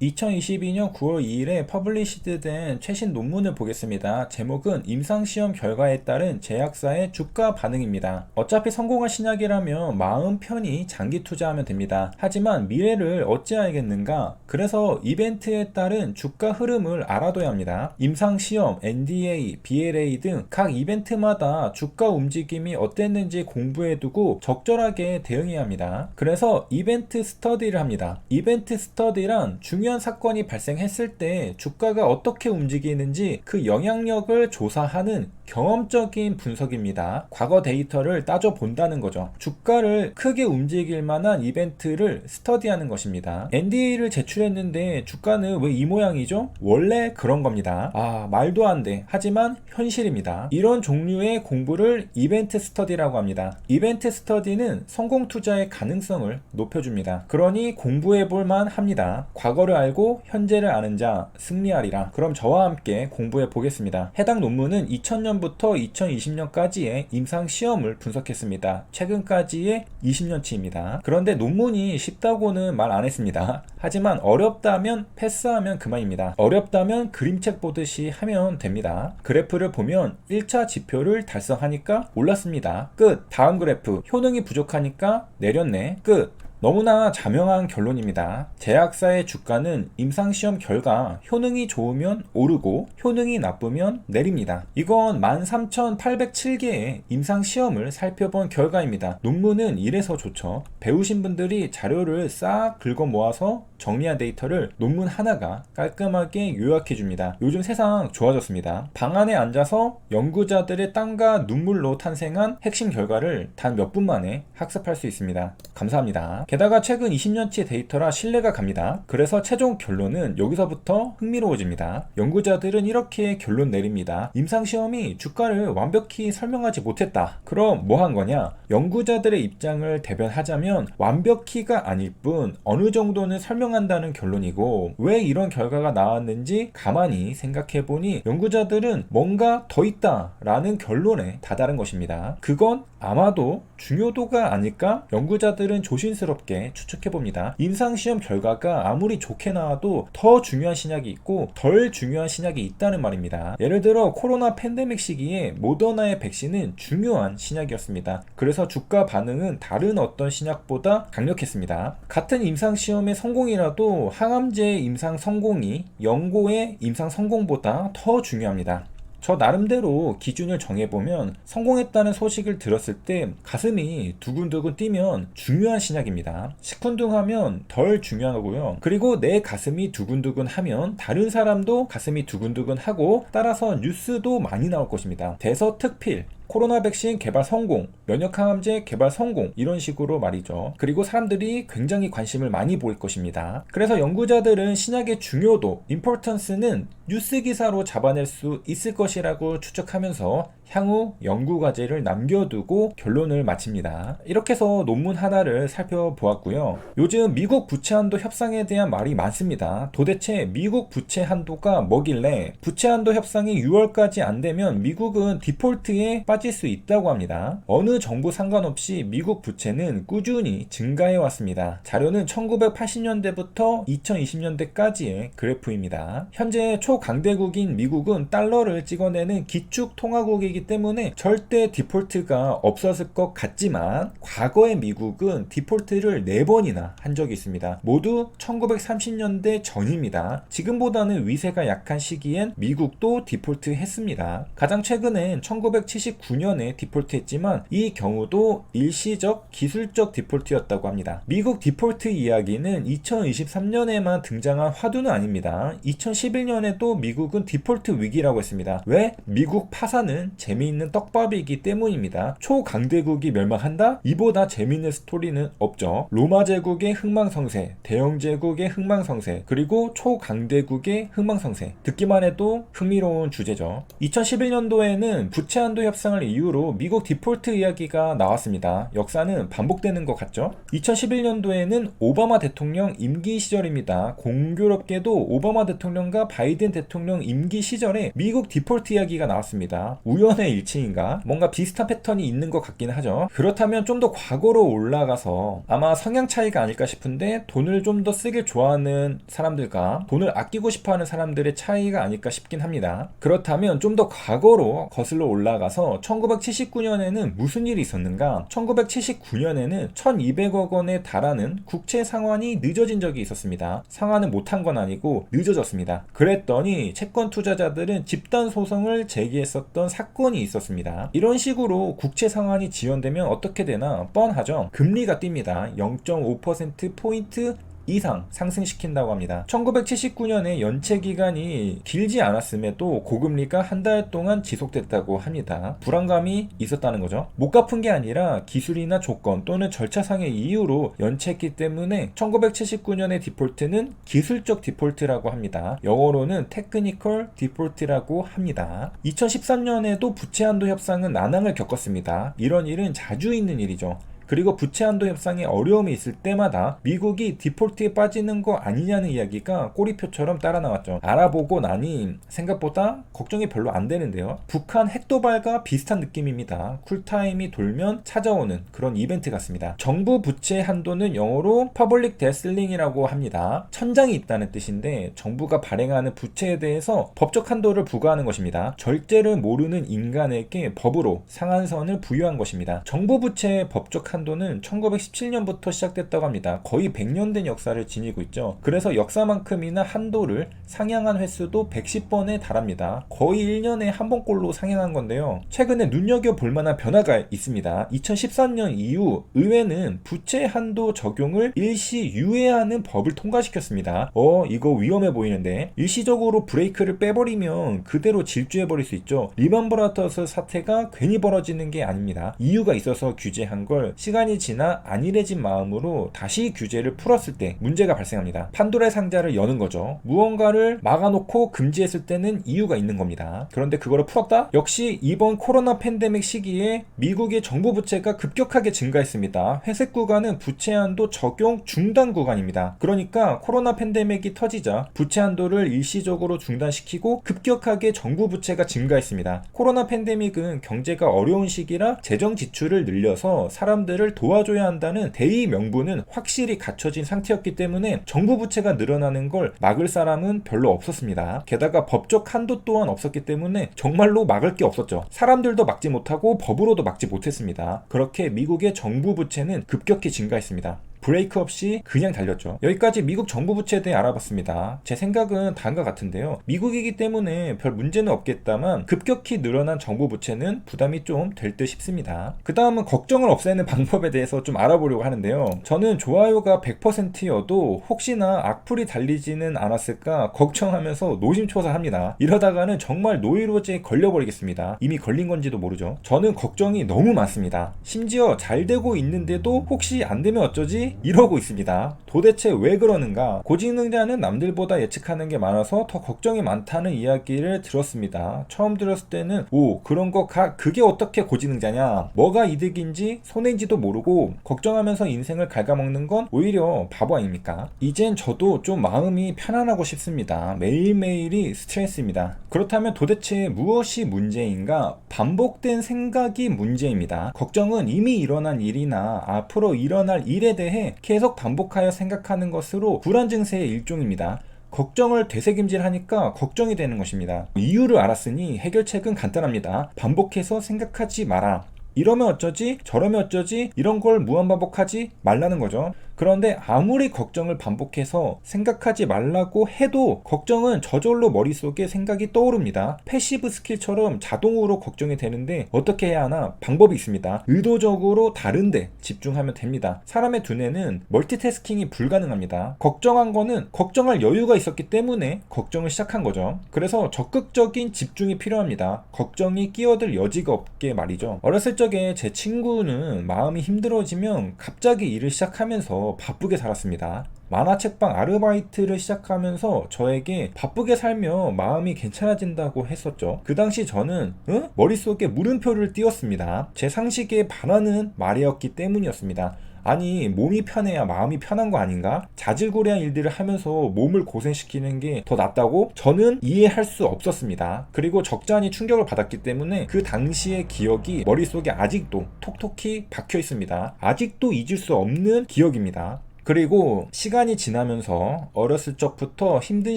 2022년 9월 2일에 퍼블리시드된 최신 논문을 보겠습니다. 제목은 임상시험 결과에 따른 제약사의 주가 반응입니다. 어차피 성공한 신약이라면 마음 편히 장기 투자하면 됩니다. 하지만 미래를 어찌 알겠는가? 그래서 이벤트에 따른 주가 흐름을 알아둬야 합니다. 임상시험, NDA, BLA 등 각 이벤트마다 주가 움직임이 어땠는지 공부해두고 적절하게 대응해야 합니다. 그래서 이벤트 스터디를 합니다. 이벤트 스터디란 중요한 사건이 발생했을 때 주가가 어떻게 움직이는지 그 영향력을 조사하는 경험적인 분석입니다. 과거 데이터를 따져 본다는 거죠. 주가를 크게 움직일 만한 이벤트를 스터디하는 것입니다. NDA를 제출했는데 주가는 왜 이 모양이죠? 원래 그런 겁니다. 말도 안 돼. 하지만 현실입니다. 이런 종류의 공부를 이벤트 스터디라고 합니다. 이벤트 스터디는 성공 투자의 가능성을 높여줍니다. 그러니 공부해 볼만 합니다. 과거를 알고 현재를 아는 자 승리하리라. 그럼 저와 함께 공부해 보겠습니다. 해당 논문은 2000년부터 2020년까지의 임상시험을 분석했습니다. 최근까지의 20년치입니다. 그런데 논문이 쉽다고는 말 안 했습니다. 하지만 어렵다면 패스하면 그만입니다. 어렵다면 그림책 보듯이 하면 됩니다. 그래프를 보면 1차 지표를 달성하니까 올랐습니다. 끝. 다음 그래프. 효능이 부족하니까 내렸네. 끝. 너무나 자명한 결론입니다. 제약사의 주가는 임상시험 결과 효능이 좋으면 오르고 효능이 나쁘면 내립니다. 이건 13,807개의 임상시험을 살펴본 결과입니다. 논문은 이래서 좋죠. 배우신 분들이 자료를 싹 긁어 모아서 정리한 데이터를 논문 하나가 깔끔하게 요약해 줍니다. 요즘 세상 좋아졌습니다. 방 안에 앉아서 연구자들의 땀과 눈물로 탄생한 핵심 결과를 단 몇 분 만에 학습할 수 있습니다. 감사합니다. 게다가 최근 20년치 데이터라 신뢰가 갑니다. 그래서 최종 결론은 여기서부터 흥미로워집니다. 연구자들은 이렇게 결론 내립니다. 임상시험이 주가를 완벽히 설명하지 못했다. 그럼 뭐 한 거냐? 연구자들의 입장을 대변하자면 완벽히가 아닐 뿐 어느 정도는 설명한다는 결론이고, 왜 이런 결과가 나왔는지 가만히 생각해보니 연구자들은 뭔가 더 있다 라는 결론에 다다른 것입니다. 그건 아마도 중요도가 아닐까? 연구자들은 조심스럽게 추측해봅니다. 임상시험 결과가 아무리 좋게 나와도 더 중요한 신약이 있고 덜 중요한 신약이 있다는 말입니다. 예를 들어 코로나 팬데믹 시기에 모더나의 백신은 중요한 신약이었습니다. 그래서 주가 반응은 다른 어떤 신약보다 강력했습니다. 같은 임상시험의 성공이라도 항암제의 임상 성공이 연고의 임상 성공보다 더 중요합니다. 저 나름대로 기준을 정해보면 성공했다는 소식을 들었을 때 가슴이 두근두근 뛰면 중요한 신약입니다. 시큰둥하면 덜 중요하고요. 그리고 내 가슴이 두근두근 하면 다른 사람도 가슴이 두근두근 하고 따라서 뉴스도 많이 나올 것입니다. 대서특필, 코로나 백신 개발 성공, 면역항암제 개발 성공, 이런 식으로 말이죠. 그리고 사람들이 굉장히 관심을 많이 보일 것입니다. 그래서 연구자들은 신약의 중요도, 임포턴스는 뉴스 기사로 잡아낼 수 있을 것이라고 추측하면서 향후 연구과제를 남겨두고 결론을 마칩니다. 이렇게 해서 논문 하나를 살펴보았고요. 요즘 미국 부채 한도 협상에 대한 말이 많습니다. 도대체 미국 부채 한도가 뭐길래 부채 한도 협상이 6월까지 안 되면 미국은 디폴트에 빠질 수 있다고 합니다. 어느 정부 상관없이 미국 부채는 꾸준히 증가해 왔습니다. 자료는 1980년대부터 2020년대까지의 그래프입니다. 현재 초강대국인 미국은 달러를 찍어내는 기축 통화국이기 때문에 절대 디폴트가 없었을 것 같지만 과거의 미국은 디폴트를 4번이나 한 적이 있습니다. 모두 1930년대 전입니다. 지금보다는 위세가 약한 시기엔 미국도 디폴트 했습니다. 가장 최근엔 1979년에 디폴트 했지만 이 경우도 일시적 기술적 디폴트였다고 합니다. 미국 디폴트 이야기는 2023년에만 등장한 화두는 아닙니다. 2011년에도 미국은 디폴트 위기라고 했습니다. 왜? 미국 파산은 재미있는 떡밥이기 때문입니다. 초강대국이 멸망한다? 이보다 재미있는 스토리는 없죠. 로마 제국의 흥망성쇠, 대영 제국의 흥망성쇠, 그리고 초강대국의 흥망성쇠. 듣기만 해도 흥미로운 주제죠. 2011년도에는 부채 한도 협상을 이유로 미국 디폴트 이야기가 나왔습니다. 역사는 반복되는 것 같죠? 2011년도에는 오바마 대통령 임기 시절입니다. 공교롭게도 오바마 대통령과 바이든 대통령 임기 시절에 미국 디폴트 이야기가 나왔습니다. 우연한 10번의 1층인가? 뭔가 비슷한 패턴이 있는 것 같긴 하죠. 그렇다면 좀 더 과거로 올라가서 아마 성향 차이가 아닐까 싶은데, 돈을 좀 더 쓰길 좋아하는 사람들과 돈을 아끼고 싶어하는 사람들의 차이가 아닐까 싶긴 합니다. 그렇다면 좀 더 과거로 거슬러 올라가서 1979년에는 무슨 일이 있었는가? 1979년에는 1200억 원에 달하는 국채 상환이 늦어진 적이 있었습니다. 상환을 못한 건 아니고 늦어졌습니다. 그랬더니 채권 투자자들은 집단 소송을 제기했었던 사건이 있었습니다. 이런 식으로 국채 상환이 지연되면 어떻게 되나 뻔하죠. 금리가 뜁니다. 0.5%포인트 이상 상승시킨다고 합니다. 1979년에 연체 기간이 길지 않았음에도 고금리가 한 달 동안 지속됐다고 합니다. 불안감이 있었다는 거죠. 못 갚은 게 아니라 기술이나 조건 또는 절차상의 이유로 연체했기 때문에 1979년의 디폴트는 기술적 디폴트라고 합니다. 영어로는 테크니컬 디폴트라고 합니다. 2013년에도 부채 한도 협상은 난항을 겪었습니다. 이런 일은 자주 있는 일이죠. 그리고 부채 한도 협상에 어려움이 있을 때마다 미국이 디폴트에 빠지는 거 아니냐는 이야기가 꼬리표처럼 따라 나왔죠. 알아보고 나니 생각보다 걱정이 별로 안 되는데요. 북한 핵도발과 비슷한 느낌입니다. 쿨타임이 돌면 찾아오는 그런 이벤트 같습니다. 정부 부채 한도는 영어로 Public Debt Ceiling이라고 합니다. 천장이 있다는 뜻인데, 정부가 발행하는 부채에 대해서 법적 한도를 부과하는 것입니다. 절제를 모르는 인간에게 법으로 상한선을 부여한 것입니다. 정부 부채의 법적 한도는 1917년부터 시작됐다고 합니다. 거의 100년 된 역사를 지니고 있죠. 그래서 역사만큼이나 한도를 상향한 횟수도 110번에 달합니다. 거의 1년에 한 번꼴로 상향한 건데요. 최근에 눈여겨볼 만한 변화가 있습니다. 2014년 이후 의회는 부채 한도 적용을 일시 유예하는 법을 통과시켰습니다. 이거 위험해 보이는데, 일시적으로 브레이크를 빼버리면 그대로 질주해버릴 수 있죠. 리만 브라더스 사태가 괜히 벌어지는 게 아닙니다. 이유가 있어서 규제한 걸 시간이 지나 안일해진 마음으로 다시 규제를 풀었을 때 문제가 발생합니다. 판도라의 상자를 여는 거죠. 무언가를 막아놓고 금지했을 때는 이유가 있는 겁니다. 그런데 그거를 풀었다? 역시 이번 코로나 팬데믹 시기에 미국의 정부 부채가 급격하게 증가했습니다. 회색 구간은 부채 한도 적용 중단 구간입니다. 그러니까 코로나 팬데믹이 터지자 부채 한도를 일시적으로 중단시키고 급격하게 정부 부채가 증가했습니다. 코로나 팬데믹은 경제가 어려운 시기라 재정 지출을 늘려서 사람들을 도와줘야 한다는 대의 명분은 확실히 갖춰진 상태였기 때문에 정부 부채가 늘어나는 걸 막을 사람은 별로 없었습니다. 게다가 법적 한도 또한 없었기 때문에 정말로 막을 게 없었죠. 사람들도 막지 못하고 법으로도 막지 못했습니다. 그렇게 미국의 정부 부채는 급격히 증가했습니다. 브레이크 없이 그냥 달렸죠. 여기까지 미국 정부 부채에 대해 알아봤습니다. 제 생각은 다음과 같은데요. 미국이기 때문에 별 문제는 없겠다만 급격히 늘어난 정부 부채는 부담이 좀 될 듯 싶습니다. 그 다음은 걱정을 없애는 방법에 대해서 좀 알아보려고 하는데요. 저는 좋아요가 100%여도 혹시나 악플이 달리지는 않았을까 걱정하면서 노심초사합니다. 이러다가는 정말 노이로제에 걸려버리겠습니다. 이미 걸린 건지도 모르죠. 저는 걱정이 너무 많습니다. 심지어 잘 되고 있는데도 혹시 안 되면 어쩌지? 이러고 있습니다. 도대체 왜 그러는가? 고지능자는 남들보다 예측하는 게 많아서 더 걱정이 많다는 이야기를 들었습니다. 처음 들었을 때는 그런 거 그게 어떻게 고지능자냐? 뭐가 이득인지 손해인지도 모르고 걱정하면서 인생을 갉아먹는 건 오히려 바보 아닙니까? 이젠 저도 좀 마음이 편안하고 싶습니다. 매일매일이 스트레스입니다. 그렇다면 도대체 무엇이 문제인가? 반복된 생각이 문제입니다. 걱정은 이미 일어난 일이나 앞으로 일어날 일에 대해 계속 반복하여 생각하는 것으로 불안 증세의 일종입니다. 걱정을 되새김질하니까 걱정이 되는 것입니다. 이유를 알았으니 해결책은 간단합니다. 반복해서 생각하지 마라. 이러면 어쩌지? 저러면 어쩌지? 이런 걸 무한반복하지 말라는 거죠. 그런데 아무리 걱정을 반복해서 생각하지 말라고 해도 걱정은 저절로 머릿속에 생각이 떠오릅니다. 패시브 스킬처럼 자동으로 걱정이 되는데 어떻게 해야 하나? 방법이 있습니다. 의도적으로 다른데 집중하면 됩니다. 사람의 두뇌는 멀티태스킹이 불가능합니다. 걱정한 거는 걱정할 여유가 있었기 때문에 걱정을 시작한 거죠. 그래서 적극적인 집중이 필요합니다. 걱정이 끼어들 여지가 없게 말이죠. 어렸을 적에 제 친구는 마음이 힘들어지면 갑자기 일을 시작하면서 바쁘게 살았습니다. 만화책방 아르바이트를 시작하면서 저에게 바쁘게 살면 마음이 괜찮아진다고 했었죠. 그 당시 저는 머릿속에 물음표를 띄웠습니다. 제 상식에 반하는 말이었기 때문이었습니다. 아니 몸이 편해야 마음이 편한 거 아닌가? 자질구레한 일들을 하면서 몸을 고생시키는 게 더 낫다고? 저는 이해할 수 없었습니다. 그리고 적잖이 충격을 받았기 때문에 그 당시의 기억이 머릿속에 아직도 톡톡히 박혀 있습니다. 아직도 잊을 수 없는 기억입니다. 그리고 시간이 지나면서 어렸을 적부터 힘든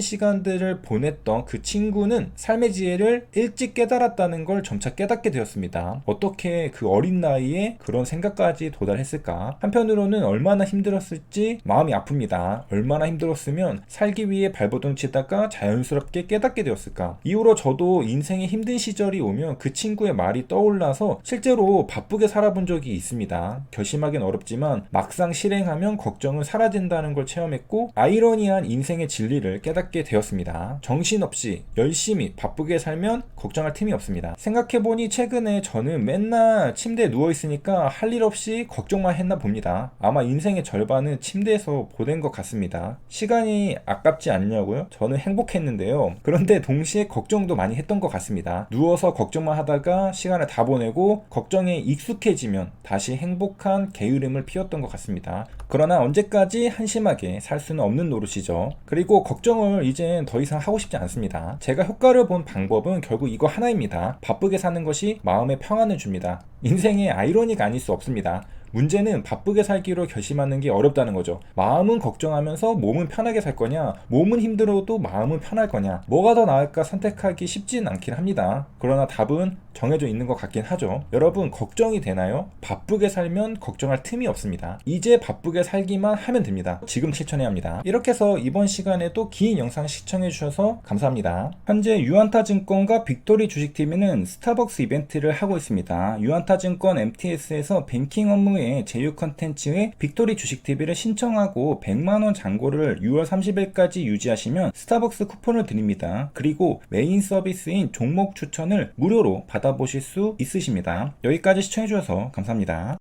시간들을 보냈던 그 친구는 삶의 지혜를 일찍 깨달았다는 걸 점차 깨닫게 되었습니다. 어떻게 그 어린 나이에 그런 생각까지 도달했을까? 한편으로는 얼마나 힘들었을지 마음이 아픕니다. 얼마나 힘들었으면 살기 위해 발버둥 치다가 자연스럽게 깨닫게 되었을까? 이후로 저도 인생의 힘든 시절이 오면 그 친구의 말이 떠올라서 실제로 바쁘게 살아본 적이 있습니다. 결심하기는 어렵지만 막상 실행하면 걱정은 사라진다는 걸 체험했고 아이러니한 인생의 진리를 깨닫게 되었습니다. 정신없이 열심히 바쁘게 살면 걱정할 틈이 없습니다. 생각해보니 최근에 저는 맨날 침대에 누워있으니까 할 일 없이 걱정만 했나 봅니다. 아마 인생의 절반은 침대에서 보낸 것 같습니다. 시간이 아깝지 않냐고요? 저는 행복했는데요. 그런데 동시에 걱정도 많이 했던 것 같습니다. 누워서 걱정만 하다가 시간을 다 보내고 걱정에 익숙해지면 다시 행복한 게으름을 피웠던 것 같습니다. 그러나 언제까지 한심하게 살 수는 없는 노릇이죠. 그리고 걱정을 이젠 더 이상 하고 싶지 않습니다. 제가 효과를 본 방법은 결국 이거 하나입니다. 바쁘게 사는 것이 마음의 평안을 줍니다. 인생의 아이러니가 아닐 수 없습니다. 문제는 바쁘게 살기로 결심하는 게 어렵다는 거죠. 마음은 걱정하면서 몸은 편하게 살 거냐, 몸은 힘들어도 마음은 편할 거냐, 뭐가 더 나을까 선택하기 쉽진 않긴 합니다. 그러나 답은 정해져 있는 것 같긴 하죠. 여러분 걱정이 되나요? 바쁘게 살면 걱정할 틈이 없습니다. 이제 바쁘게 살기만 하면 됩니다. 지금 실천해야 합니다. 이렇게 해서 이번 시간에도 긴 영상 시청해 주셔서 감사합니다. 현재 유안타증권과 빅토리 주식TV는 스타벅스 이벤트를 하고 있습니다. 유안타증권 MTS에서 뱅킹 업무에 제휴 컨텐츠에 빅토리 주식TV를 신청하고 100만원 잔고를 6월 30일까지 유지하시면 스타벅스 쿠폰을 드립니다. 그리고 메인 서비스인 종목 추천을 무료로 받아보실 수 있으십니다. 여기까지 시청해주셔서 감사합니다.